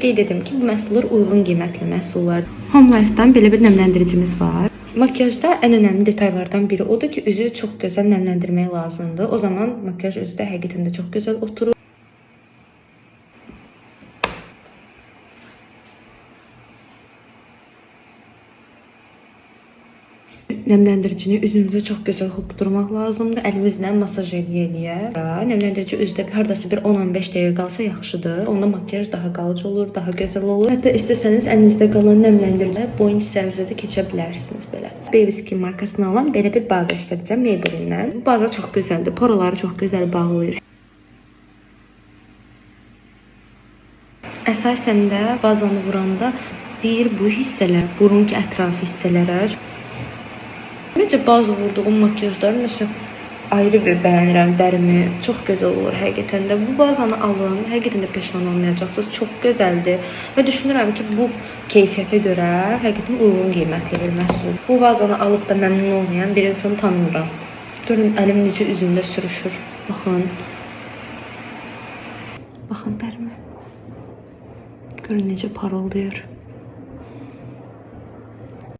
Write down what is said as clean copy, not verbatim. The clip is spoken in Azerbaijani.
Qeyd edim ki, bu məhsullar uyğun qiymətli məhsullar. Home Life-dan belə bir nəmləndiricimiz var. Makyajda ən önəmli detallardan biri odur ki, üzü çox gözəl nəmləndirmək lazımdır. O zaman makyaj üzdə həqiqətən də çox gözəl oturur. Nəmləndiricini üzünüzə çox gözəl hopdurmaq lazımdır. Əlimizlə masaj eləyə. Nəmləndirici üzdə hardasa bir 10-15 dəqiqə qalsa yaxşıdır. Onda makyaj daha qalıcı olur, daha gözəl olur. Hətta istəsəniz əlinizdə qalan nəmləndiricini boyun hissənizə də keçə bilərsiniz belə. Baby Skin markasından olan belə bir baza işlədəcəm Maybelline-dən. Bu baza çox gözəldir. Poraları çox gözəl bağlayır. Əsasən də bazanı vuranda bu hissələr, burunki ətraf hissələrə Məncə bazı vurduğum makyajları nəsə ayrı bir bəyənirəm dərimi. Çox gözəl olur həqiqətən də. Bu bazanı alın, həqiqətən də peşman olmayacaqsınız. Çox gözəldir və düşünürəm ki, bu keyfiyyətə görə həqiqətən uyğun qiymətli bir məhsul. Bu bazanı alıb da məmnun olmayan bir insanı tanımıram. Görün əlim necə üzümdə sürüşür. Baxın. Baxın dərimə. Görün necə parıldayır.